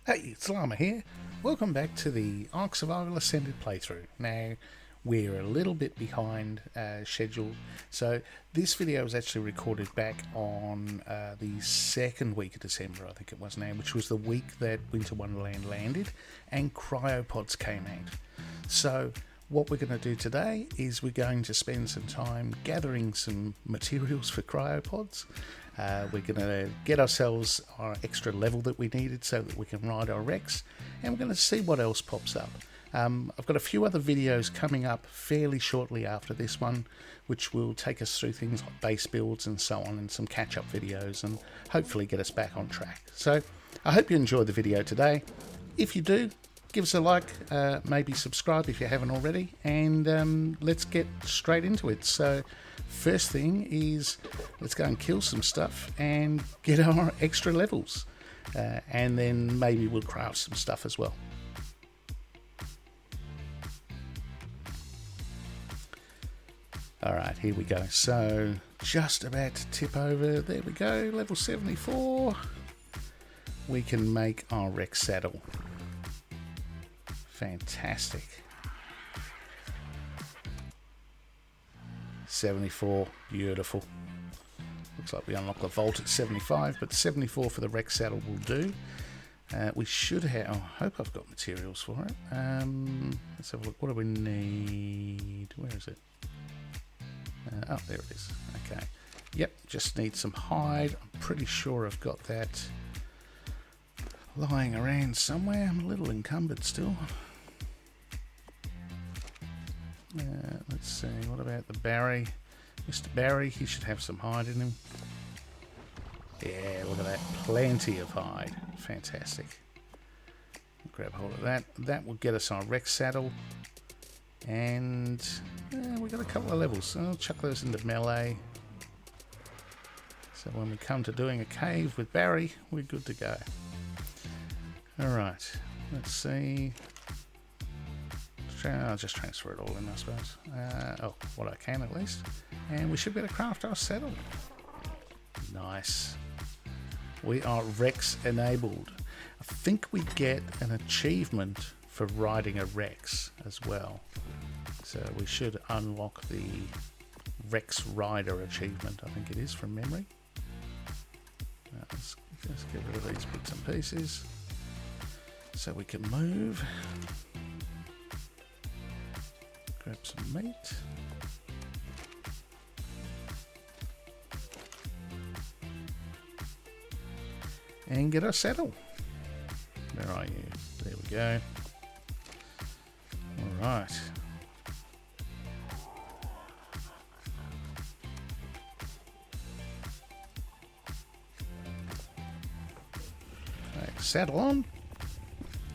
Hey, it's Llama here. Welcome back to the Ark Survival Ascended playthrough. Now, we're a little bit behind schedule, so this video was actually recorded back on the second week of December, I think it was now, which was the week that Winter Wonderland landed and Cryopods came out. So, what we're going to do today is we're going to spend some time gathering some materials for Cryopods. We're going to get ourselves our extra level that we needed so that we can ride our Rex, and we're going to see what else pops up. I've got a few other videos coming up fairly shortly after this one, which will take us through things like base builds and so on, and some catch-up videos, and hopefully get us back on track. So I hope you enjoyed the video today. If you do, give us a like, maybe subscribe if you haven't already, and let's get straight into it. So first thing is, let's go and kill some stuff and get our extra levels, and then maybe we'll craft some stuff as well. Alright, here we go. So just about to tip over. There we go, level 74. We can make our Rex saddle. Fantastic. 74, beautiful. Looks like we unlock the vault at 75, but 74 for the Rex saddle will do. We should have, oh, I hope I've got materials for it. Let's have a look. What do we need? Where is it? Oh, there it is. Okay. Yep, just need some hide. I'm pretty sure I've got that lying around somewhere. I'm a little encumbered still. Let's see, what about the Barry? Mr. Barry, he should have some hide in him. Yeah, look at that. Plenty of hide. Fantastic. Grab hold of that. That will get us our Rex saddle. And we've got a couple of levels. So I'll chuck those into melee. So when we come to doing a cave with Barry, we're good to go. Alright, let's see. I'll just transfer it all in, I suppose. Oh, what I can at least. And we should be able to craft our saddle. Nice. We are Rex enabled. I think we get an achievement for riding a Rex as well. So we should unlock the Rex Rider achievement, I think it is, from memory. Let's just get rid of these bits and pieces so we can move. Grab some meat. And get our saddle. Where are you? There we go. Alright. Okay, saddle on.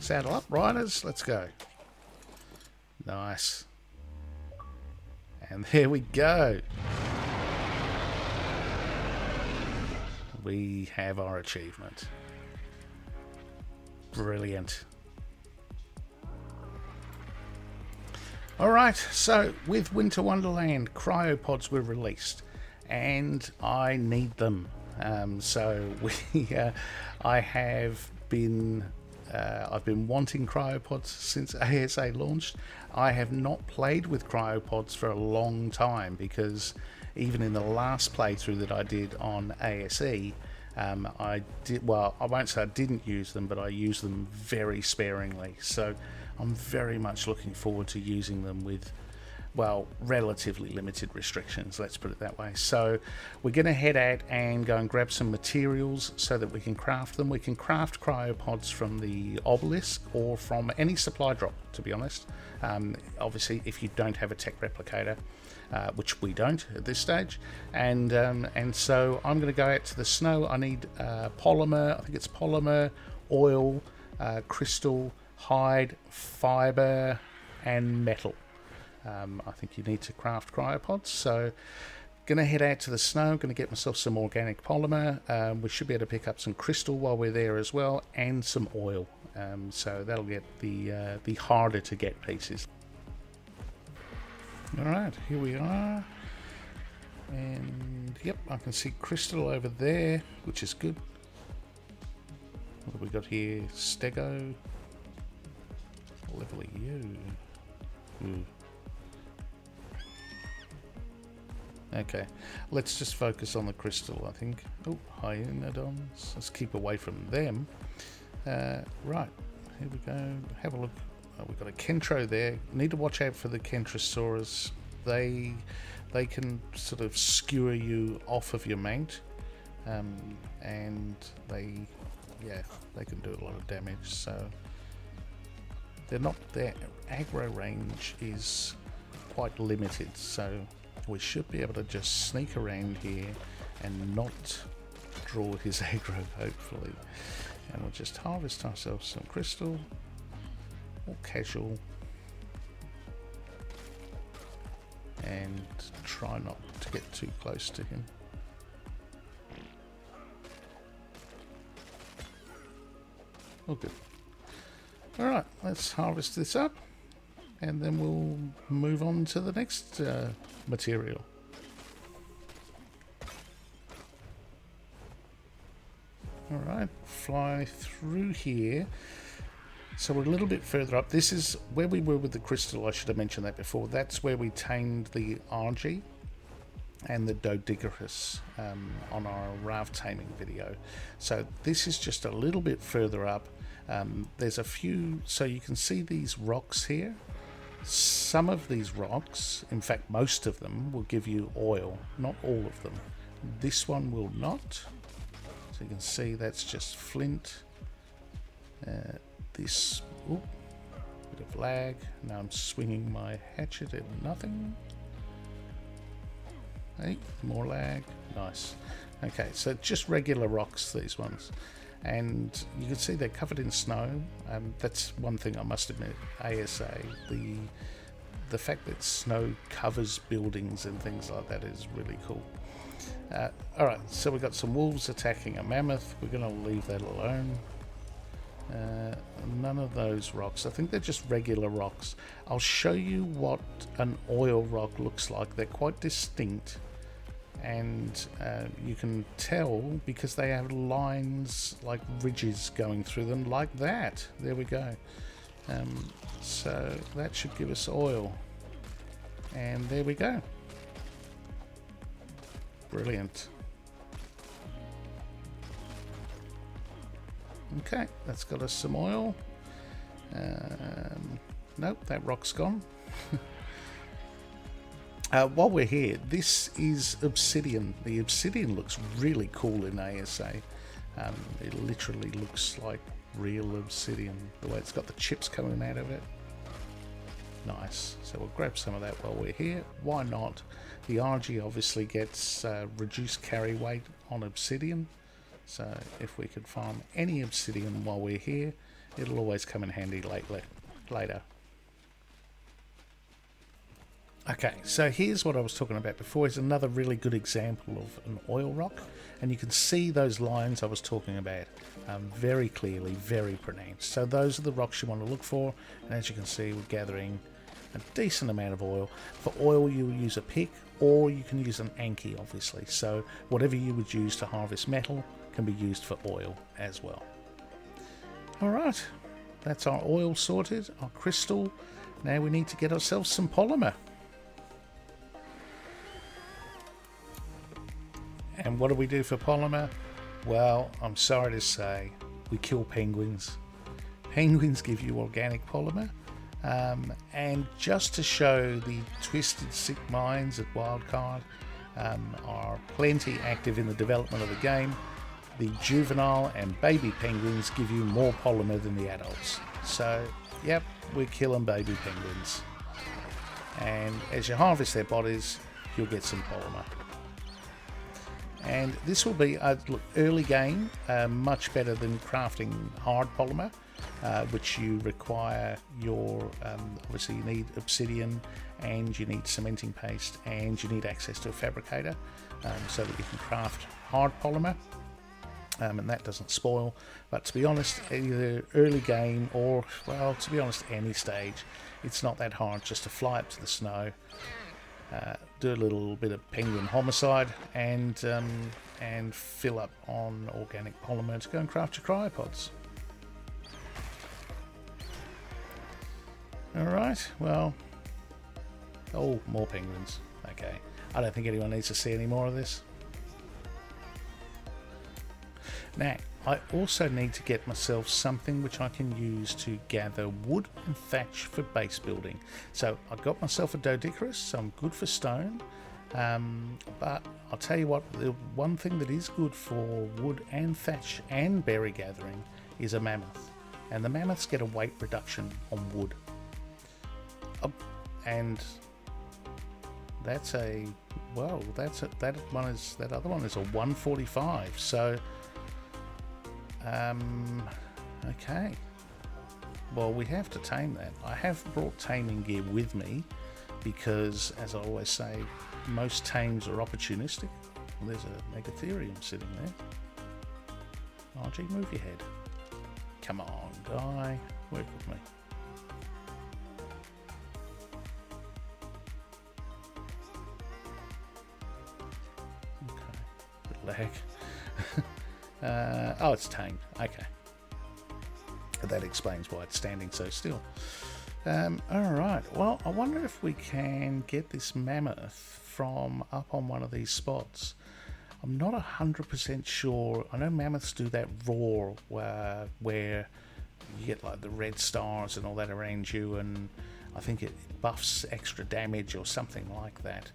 Saddle up, riders. Let's go. Nice. And there we go. We have our achievement. Brilliant. Alright, so with Winter Wonderland, Cryopods were released, and I need them. I've been wanting Cryopods since ASA launched. I have not played with Cryopods for a long time because even in the last playthrough that I did on ASE, I won't say I didn't use them, but I used them very sparingly. So I'm very much looking forward to using them with, well, relatively limited restrictions, let's put it that way. So we're going to head out and go and grab some materials so that we can craft them. We can craft Cryopods from the obelisk or from any supply drop, to be honest. Obviously, if you don't have a tech replicator, which we don't at this stage, and so I'm going to go out to the snow. I need polymer, I think it's polymer, oil, crystal, hide, fiber, and metal. I think you need to craft Cryopods, so going to head out to the snow, going to get myself some organic polymer. We should be able to pick up some crystal while we're there as well, and some oil, so that'll get the harder to get pieces. Alright, here we are, and yep, I can see crystal over there, which is good. What have we got here? Stego. What level are you? Ooh. Okay, let's just focus on the crystal, I think. Oh, hyaenodons. Let's keep away from them. Right, here we go. Have a look. Oh, we've got a Kentro there. Need to watch out for the Kentrosaurus. They can sort of skewer you off of your mount, and they can do a lot of damage. So they're not, their aggro range is quite limited. So we should be able to just sneak around here and not draw his aggro, hopefully. And we'll just harvest ourselves some crystal, or casual, and try not to get too close to him. Oh, good. Alright, let's harvest this up, and then we'll move on to the next material. Alright, fly through here. So we're a little bit further up. This is where we were with the crystal. I should have mentioned that before. That's where we tamed the RG and the Dodigerus on our raft taming video. So this is just a little bit further up. There's a few, so you can see these rocks here. Some of these rocks, in fact most of them, will give you oil. Not all of them. This one will not. So you can see that's just flint. This, ooh, bit of lag. Now I'm swinging my hatchet at nothing. Hey, more lag. Nice. Okay, so just regular rocks, these ones. And you can see they're covered in snow. That's one thing I must admit, ASA, the fact that snow covers buildings and things like that is really cool. Alright, so we've got some wolves attacking a mammoth. We're going to leave that alone. None of those rocks. I think they're just regular rocks. I'll show you what an oil rock looks like. They're quite distinct, and you can tell because they have lines like ridges going through them like that. There we go. So that should give us oil, and there we go. Brilliant. Okay, that's got us some oil. Nope, that rock's gone. While we're here, this is obsidian. The obsidian looks really cool in ASA. It literally looks like real obsidian, the way it's got the chips coming out of it. Nice. So we'll grab some of that while we're here. Why not? The RG obviously gets reduced carry weight on obsidian. So if we could farm any obsidian while we're here, it'll always come in handy later. Okay, so here's what I was talking about before. Is another really good example of an oil rock. And you can see those lines I was talking about very clearly, very pronounced. So those are the rocks you want to look for. And as you can see, we're gathering a decent amount of oil. For oil, you'll use a pick, or you can use an Anki, obviously. So whatever you would use to harvest metal can be used for oil as well. Alright, that's our oil sorted, our crystal. Now we need to get ourselves some polymer. And what do we do for polymer? Well, I'm sorry to say, we kill penguins. Penguins give you organic polymer. And just to show the twisted sick minds at Wildcard are plenty active in the development of the game, the juvenile and baby penguins give you more polymer than the adults. So, yep, we're killing baby penguins. And as you harvest their bodies, you'll get some polymer. And this will be, look, early game, much better than crafting hard polymer, which you require your, obviously you need obsidian, and you need cementing paste, and you need access to a fabricator, so that you can craft hard polymer. And that doesn't spoil. But to be honest, either early game or, well, to be honest, any stage, it's not that hard just to fly up to the snow, do a little bit of penguin homicide, and fill up on organic polymer to go and craft your cryopods. Alright, well... Oh, more penguins. Okay. I don't think anyone needs to see any more of this. Now, I also need to get myself something which I can use to gather wood and thatch for base building. So I got myself a doedicurus, so I'm good for stone. But I'll tell you what, the one thing that is good for wood and thatch and berry gathering is a mammoth. And the mammoths get a weight reduction on wood. Oh, and that's a, well, that other one is a 145. So okay, well, we have to tame that. I have brought taming gear with me because, as I always say, most tames are opportunistic. Well, there's a megatherium sitting there. Oh gee, move your head. Come on, guy, work with me. Okay, bit lag. Oh, it's tame. Okay. That explains why it's standing so still. Alright, well, I wonder if we can get this mammoth from up on one of these spots. I'm not 100% sure. I know mammoths do that roar where you get like the red stars and all that around you, and I think it buffs extra damage or something like that.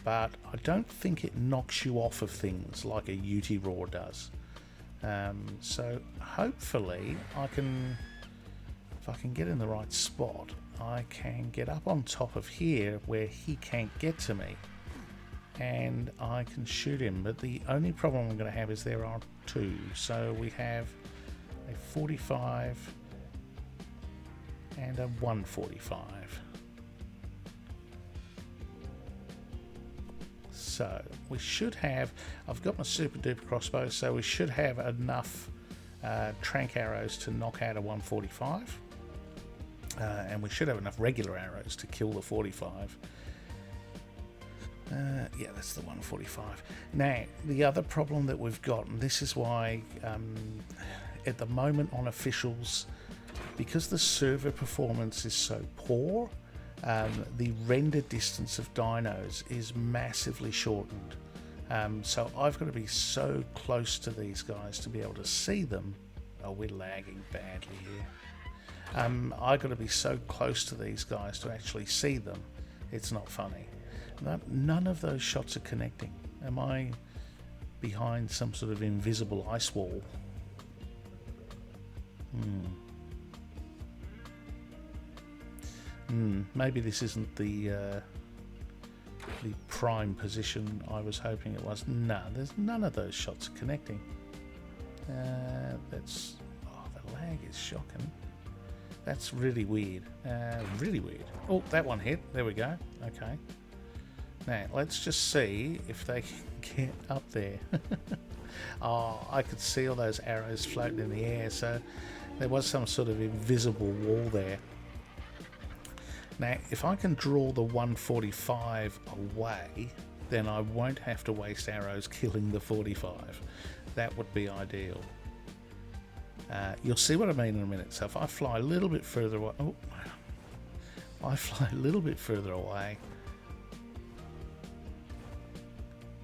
But I don't think it knocks you off of things like a Ute roar does. So hopefully if I can get in the right spot, I can get up on top of here where he can't get to me, and I can shoot him. But the only problem I'm going to have is there are two. So we have a 45 and a 145. So we should have, I've got my super duper crossbow, so we should have enough trank arrows to knock out a 145, and we should have enough regular arrows to kill the 45. Yeah, that's the 145. Now, the other problem that we've got, and this is why at the moment on officials, because the server performance is so poor, the render distance of dinos is massively shortened. So I've got to be so close to these guys to be able to see them. Oh, we're lagging badly here. I've got to be so close to these guys to actually see them. It's not funny. None of those shots are connecting. Am I behind some sort of invisible ice wall? Maybe this isn't the prime position I was hoping it was. No, there's none of those shots connecting. That's, oh, the lag is shocking. That's really weird. Really weird. Oh, that one hit. There we go. Okay. Now let's just see if they can get up there. Oh, I could see all those arrows floating in the air. So there was some sort of invisible wall there. Now, if I can draw the 145 away, then I won't have to waste arrows killing the 45. That would be ideal. You'll see what I mean in a minute. So if I fly a little bit further away,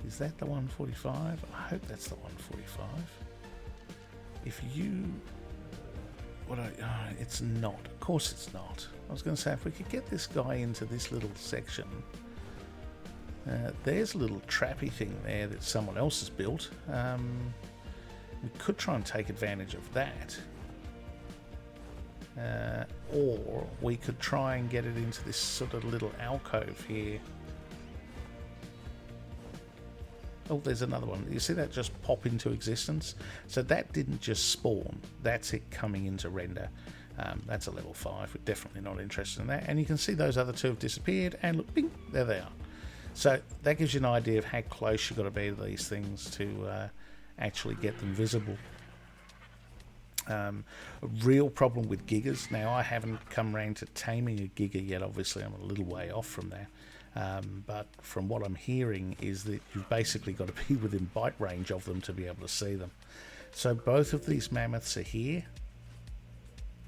is that the 145? I hope that's the 145. If you... it's not. Of course it's not. I was going to say, if we could get this guy into this little section. There's a little trappy thing there that someone else has built. We could try and take advantage of that. Or we could try and get it into this sort of little alcove here. Oh, there's another one. You see that just pop into existence? So that didn't just spawn. That's it coming into render. That's a level 5. We're definitely not interested in that. And you can see those other two have disappeared. And look, bing, there they are. So that gives you an idea of how close you've got to be to these things to actually get them visible. A real problem with gigas. Now, I haven't come around to taming a giga yet. Obviously, I'm a little way off from that. But from what I'm hearing is that you've basically got to be within bite range of them to be able to see them. So both of these mammoths are here.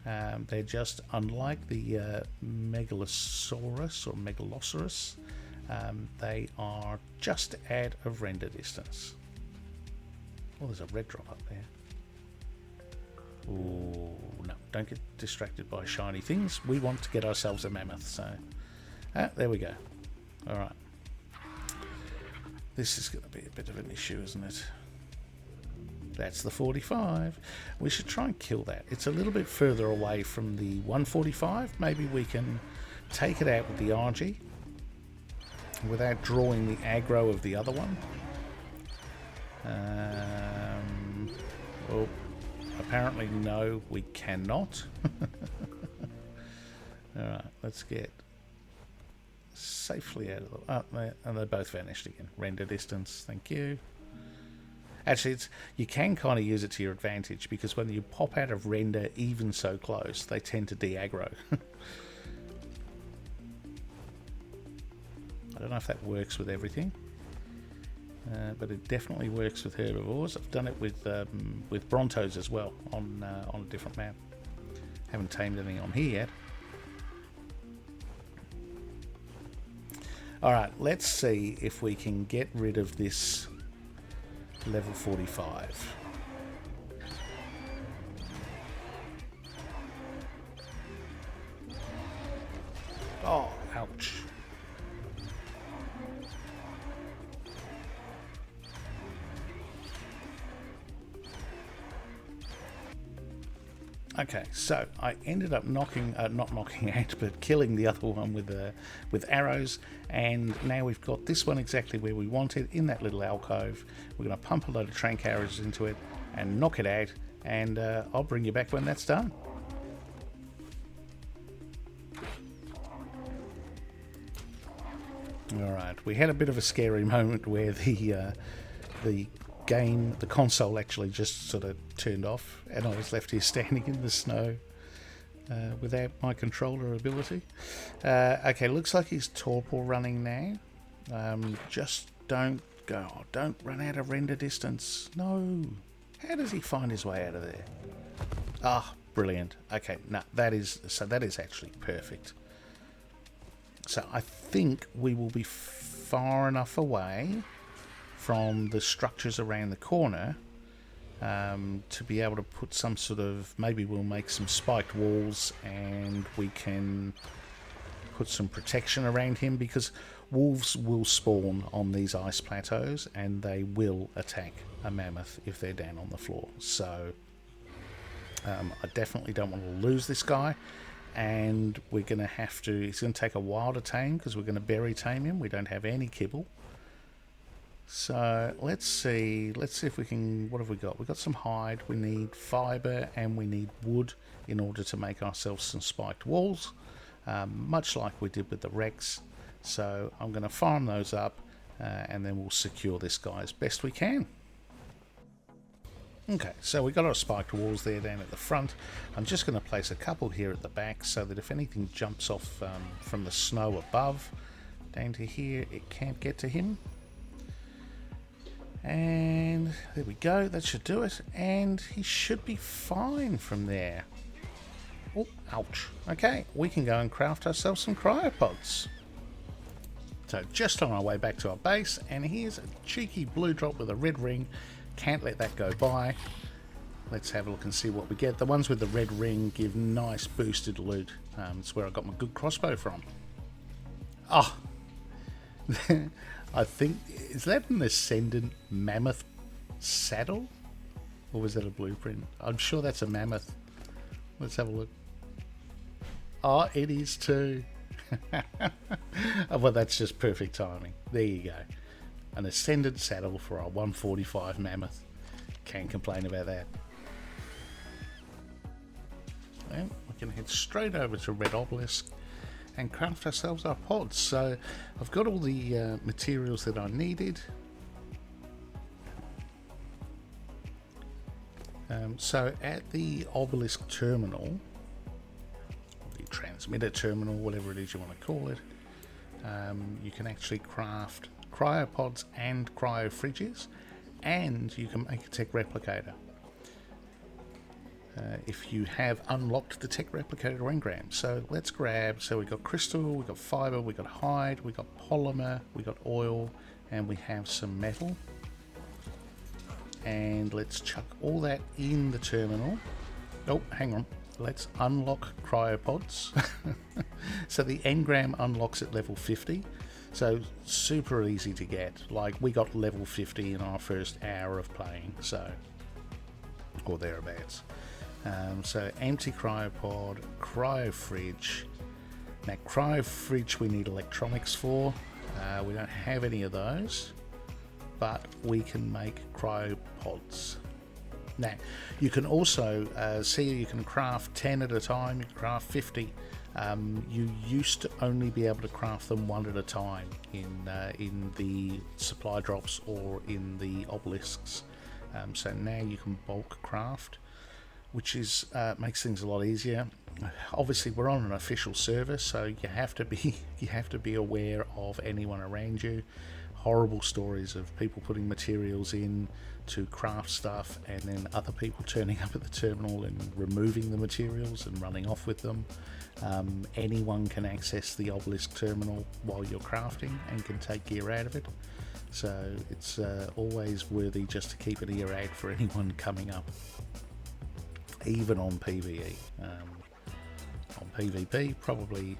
They're just unlike the Megalosaurus or Megalosaurus. They are just out of render distance. Oh, there's a red drop up there. Oh, no, don't get distracted by shiny things. We want to get ourselves a mammoth, so... there we go. Alright. This is going to be a bit of an issue, isn't it? That's the 45. We should try and kill that. It's a little bit further away from the 145. Maybe we can take it out with the RG without drawing the aggro of the other one. Well, apparently no, we cannot. Alright, let's get safely out of the... Oh, there, and they both vanished again. Render distance, thank you. Actually, you can kind of use it to your advantage, because when you pop out of render even so close, they tend to de-aggro. I don't know if that works with everything, but it definitely works with herbivores. I've done it with Brontos as well on a different map. Haven't tamed anything on here yet. Alright, let's see if we can get rid of this level 45. Oh, ouch. Okay, so I ended up not knocking out, but killing the other one with arrows, and now we've got this one exactly where we want it, in that little alcove. We're going to pump a load of trank arrows into it and knock it out, and I'll bring you back when that's done. Alright, we had a bit of a scary moment where the console actually just sort of turned off, and I was left here standing in the snow without my controller ability. Okay, looks like he's torpor running now. Just don't run out of render distance. No. How does he find his way out of there? Ah, brilliant. Okay, no, that is actually perfect. So I think we will be far enough away from the structures around the corner to be able to put some sort of... Maybe we'll make some spiked walls and we can put some protection around him, because wolves will spawn on these ice plateaus and they will attack a mammoth if they're down on the floor. So I definitely don't want to lose this guy, and we're going to have to... It's going to take a while to tame, because we're going to berry tame him. We don't have any kibble. So let's see if we can... What have we got? We've got some hide, we need fibre, and we need wood in order to make ourselves some spiked walls, much like we did with the Rex. So I'm going to farm those up, and then we'll secure this guy as best we can. Okay, so we got our spiked walls there down at the front. I'm just going to place a couple here at the back, so that if anything jumps off from the snow above down to here, it can't get to him. And there we go, that should do it, and he should be fine from there. Oh, ouch. Okay, we can go and craft ourselves some cryopods. So just on our way back to our base, and here's a cheeky blue drop with a red ring. Can't let that go by. Let's have a look and see what we get. The ones with the red ring give nice boosted loot. It's where I got my good crossbow from. Oh, I think, is that an Ascendant mammoth saddle? Or was that a blueprint? I'm sure that's a mammoth. Let's have a look. Oh, it is too. Well, that's just perfect timing. There you go. An Ascendant saddle for our 145 mammoth. Can't complain about that. Well, we can head straight over to Red Obelisk and craft ourselves our pods. So I've got all the materials that I needed. So at the Obelisk terminal, the transmitter terminal, whatever it is you want to call it, you can actually craft cryopods and cryo fridges, and you can make a tech replicator. if you have unlocked the tech replicator engram. So let's grab, so we got crystal, we got fiber, we got hide, we got polymer, we got oil, and we have some metal. And let's chuck all that in the terminal. Oh, hang on. Let's unlock cryopods. So the engram unlocks at level 50. So super easy to get. Like, we got level 50 in our first hour of playing, so, or thereabouts. So empty cryopod, cryo fridge. Now cryo fridge we need electronics for. We don't have any of those, but we can make cryopods. Now you can also see you can craft 10 at a time, you can craft 50. You used to only be able to craft them one at a time in the supply drops or in the obelisks. So now you can bulk craft, which is makes things a lot easier. Obviously we're on an official server, so you have to be aware of anyone around you. Horrible stories of people putting materials in to craft stuff and then other people turning up at the terminal and removing the materials and running off with them. Anyone can access the obelisk terminal while you're crafting and can take gear out of it, so it's always worthy just to keep an ear out for anyone coming up, even on PVE. On PvP probably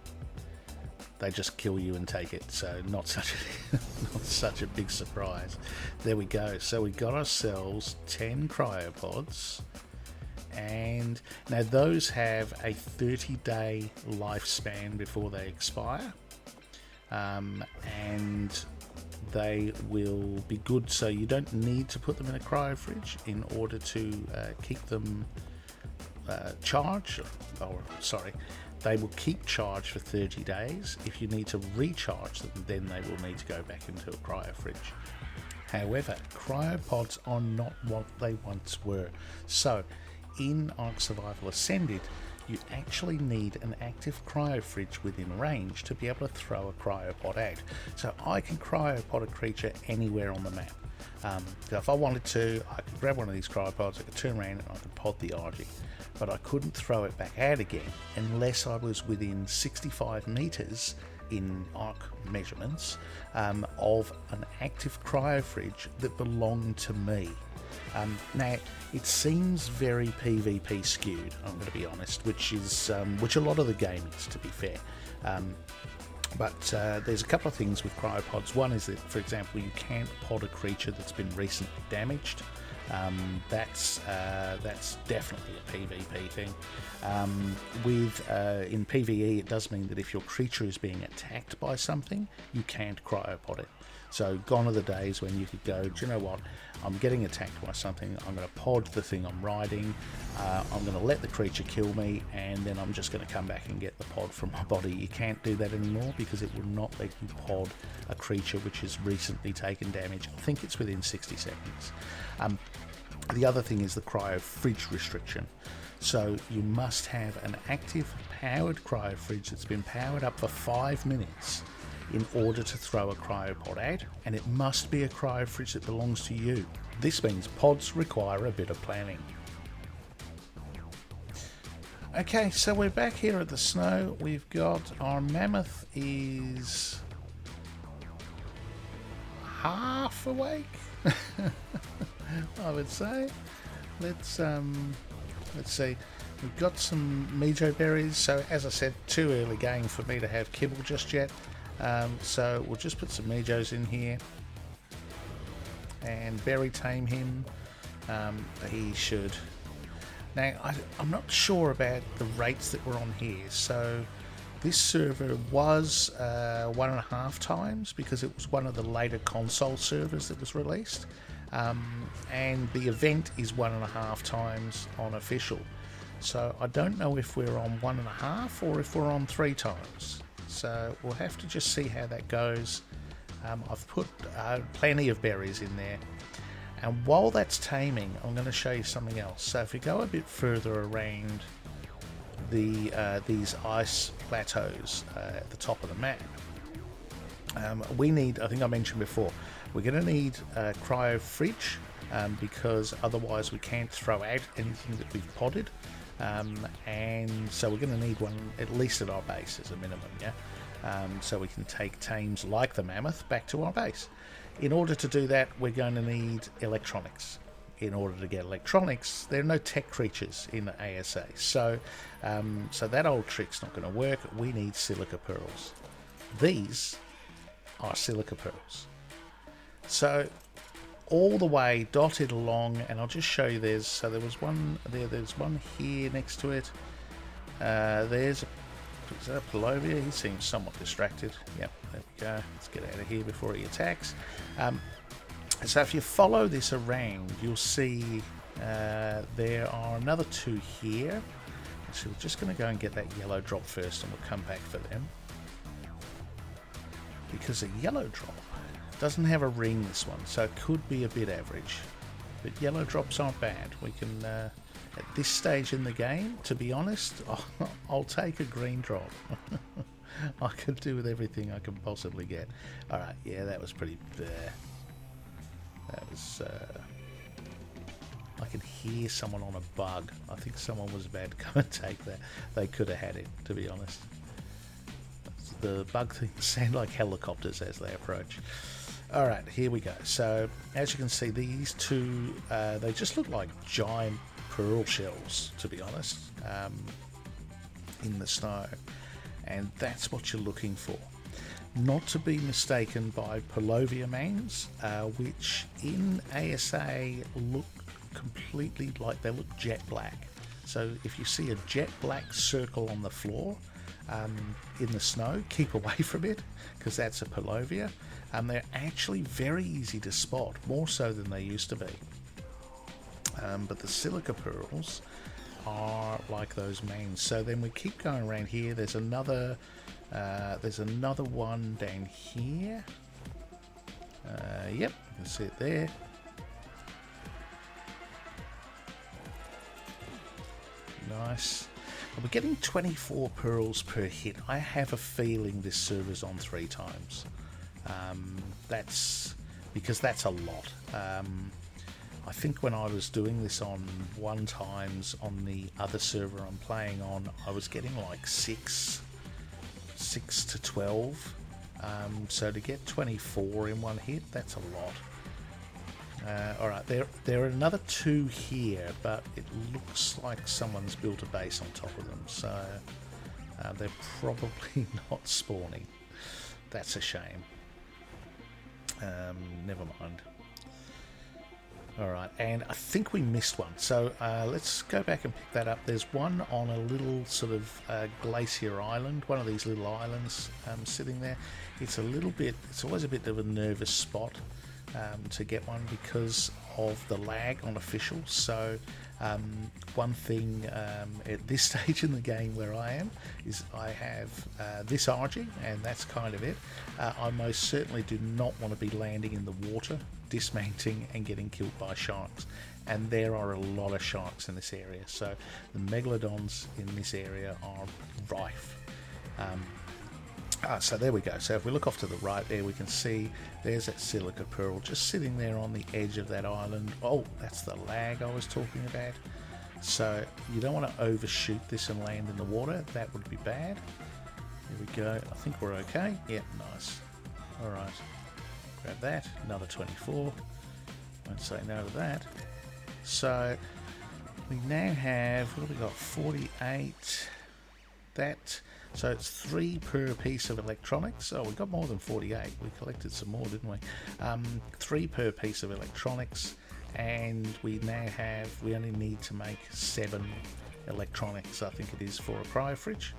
they just kill you and take it, so not such a big surprise. There we go. So we got ourselves 10 cryopods, and now those have a 30-day lifespan before they expire, and they will be good, so you don't need to put them in a cryo fridge in order to keep them charged, or sorry, they will keep charged for 30 days. If you need to recharge them, then they will need to go back into a cryo fridge. However, cryopods are not what they once were. So in Ark Survival Ascended, you actually need an active cryo fridge within range to be able to throw a cryopod out. So I can cryopod a creature anywhere on the map. So if I wanted to, I could grab one of these cryopods, I could turn around and I could pod the Argy, but I couldn't throw it back out again unless I was within 65 meters in Ark measurements of an active cryo fridge that belonged to me. Now it seems very PvP skewed, I'm going to be honest, which a lot of the game is, to be fair. But there's a couple of things with cryopods. One is that, for example, you can't pod a creature that's been recently damaged. That's definitely a PvP thing. In PvE, it does mean that if your creature is being attacked by something, you can't cryopod it. So gone are the days when you could go, do you know what, I'm getting attacked by something, I'm going to pod the thing I'm riding, I'm going to let the creature kill me, and then I'm just going to come back and get the pod from my body. You can't do that anymore because it will not let you pod a creature which has recently taken damage. I think it's within 60 seconds. The other thing is the cryo fridge restriction. So you must have an active powered cryo fridge that's been powered up for 5 minutes in order to throw a cryopod out, and it must be a cryo fridge that belongs to you. This means pods require a bit of planning. Okay, so we're back here at the snow. We've got our mammoth is half awake, I would say. Let's see. We've got some mijo berries. So as I said, too early game for me to have kibble just yet. So we'll just put some mijos in here and berry tame him. He should. Now I'm not sure about the rates that were on here. So this server was 1.5 times because it was one of the later console servers that was released, and the event is 1.5 times on official. So I don't know if we're on 1.5 or if we're on 3 times. So we'll have to just see how that goes. I've put plenty of berries in there. And while that's taming, I'm going to show you something else. So if we go a bit further around these ice plateaus at the top of the map, we need, I think I mentioned before, we're going to need a cryo fridge because otherwise we can't throw out anything that we've potted. And so we're going to need one at least at our base as a minimum, yeah. So we can take tames like the mammoth back to our base. In order to do that, we're going to need electronics. In order to get electronics, there are no tech creatures in ASA, so that old trick's not going to work. We need silica pearls. These are silica pearls. So all the way dotted along, and I'll just show you. There was one there. There's one here next to it. There's a Palovia. He seems somewhat distracted. Yep, there we go. Let's get out of here before he attacks. So if you follow this around, you'll see there are another 2 here. So we're just going to go and get that yellow drop first, and we'll come back for them. Because a yellow drop doesn't have a ring, this one, so it could be a bit average. But yellow drops aren't bad. We can, at this stage in the game, to be honest, I'll take a green drop. I could do with everything I can possibly get. Alright, yeah, that was pretty... That was, I can hear someone on a bug. I think someone was about to come and take that. They could have had it, to be honest. The bug things sound like helicopters as they approach. Alright, here we go. So, as you can see, these 2, they just look like giant pearl shells, to be honest, in the snow. And that's what you're looking for. Not to be mistaken by Palovia mains, which in ASA look completely like they look jet black. So if you see a jet black circle on the floor in the snow, keep away from it, because that's a Palovia. They're actually very easy to spot, more so than they used to be. But the silica pearls are like those mains. So then we keep going around here. There's another one down here. Yep, you can see it there. Nice. Well, we're getting 24 pearls per hit. I have a feeling this server's on 3 times. That's because that's a lot. I think when I was doing this on 1 times on the other server I'm playing on, I was getting like 6 to 12. So to get 24 in 1 hit, that's a lot. Alright, there are another 2 here, but it looks like someone's built a base on top of them, so they're probably not spawning. That's a shame. Never mind. Alright, and I think we missed one, so let's go back and pick that up. There's one on a little sort of glacier island, one of these little islands sitting there. It's always a bit of a nervous spot to get one because of the lag on official. So one thing at this stage in the game where I am is I have this RG, and that's kind of it. I most certainly do not want to be landing in the water, dismounting and getting killed by sharks, and there are a lot of sharks in this area, so the megalodons in this area are rife. So there we go. So if we look off to the right there, we can see there's that silica pearl just sitting there on the edge of that island. Oh, that's the lag I was talking about. So you don't want to overshoot this and land in the water. That would be bad. Here we go. I think we're okay. Yep, nice. All right. Grab that. Another 24. Won't say no to that. So we now have, what have we got? 48. So it's 3 per piece of electronics. Oh, we got more than 48. We collected some more, didn't we? 3 per piece of electronics, and we only need to make 7 electronics, I think it is, for a cryo fridge.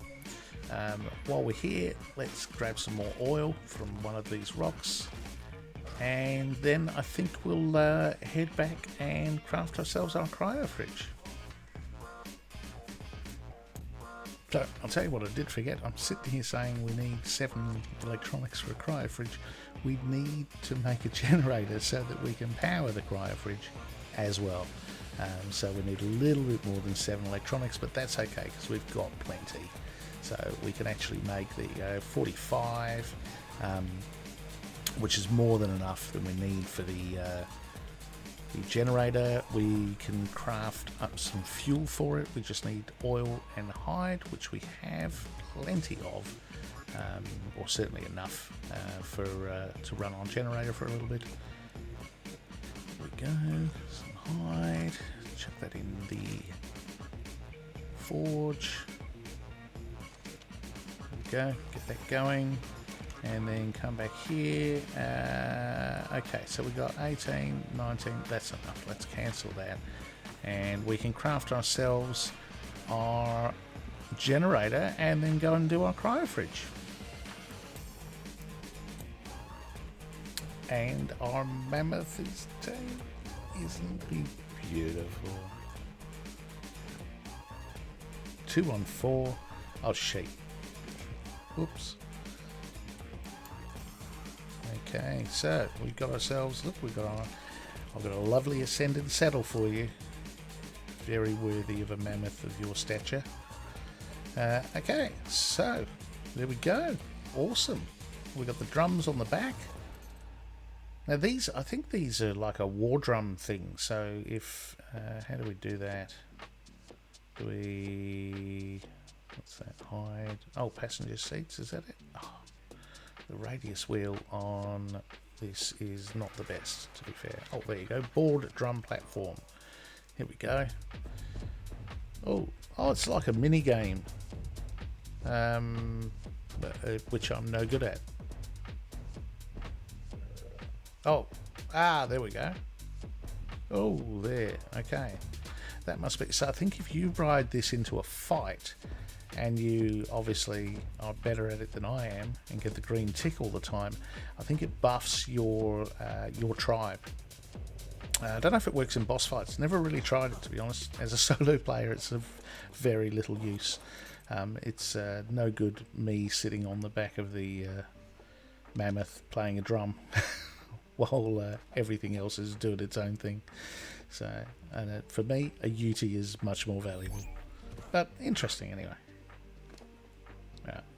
While we're here, let's grab some more oil from one of these rocks, and then I think we'll head back and craft ourselves our cryo fridge. So, I'll tell you what I did forget. I'm sitting here saying we need 7 electronics for a cryo fridge. We need to make a generator so that we can power the cryo fridge as well. So we need a little bit more than 7 electronics, but that's okay because we've got plenty. So we can actually make the 45, which is more than enough than we need for The generator, we can craft up some fuel for it. We just need oil and hide, which we have plenty of, or certainly enough to run our generator for a little bit. There we go, some hide, chuck that in the forge. There we go, get that going. And then come back here. Okay, so we got 18, 19, that's enough. Let's cancel that. And we can craft ourselves our generator and then go and do our cryo fridge. And our mammoth is tame. Isn't he beautiful? 2 on 4. Oh, shit. Oops. Okay, so we've got ourselves, look, I've got a lovely ascended saddle for you. Very worthy of a mammoth of your stature. Okay, so there we go. Awesome. We got the drums on the back. Now these, I think these are like a war drum thing. So if, how do we do that? Do we, what's that, hide? Oh, passenger seats, is that it? Oh. The radius wheel on this is not the best, to be fair. Oh, there you go. Board drum platform. Here we go. Oh, it's like a mini game, which I'm no good at. Oh, there we go. Oh, there. Okay, that must be. So I think if you ride this into a fight, and you obviously are better at it than I am and get the green tick all the time, I think it buffs your tribe. I don't know if it works in boss fights. Never really tried it, to be honest. As a solo player, it's of very little use. It's no good me sitting on the back of the mammoth playing a drum while everything else is doing its own thing. So, and for me, a UT is much more valuable. But interesting anyway.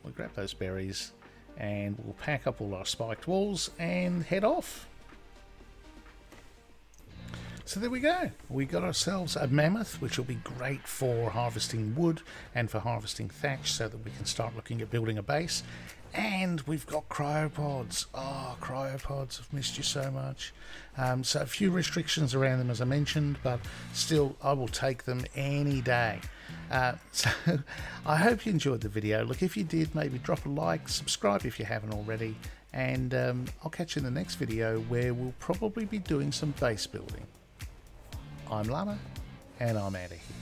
We'll grab those berries and we'll pack up all our spiked walls and head off. So there we go. We got ourselves a mammoth, which will be great for harvesting wood and for harvesting thatch so that we can start looking at building a base. And we've got cryopods. Oh, cryopods, I've missed you so much. So a few restrictions around them, as I mentioned, but still, I will take them any day. So I hope you enjoyed the video. Look, if you did, maybe drop a like, subscribe if you haven't already, and I'll catch you in the next video where we'll probably be doing some base building. I'm Llama, and I'm out of here.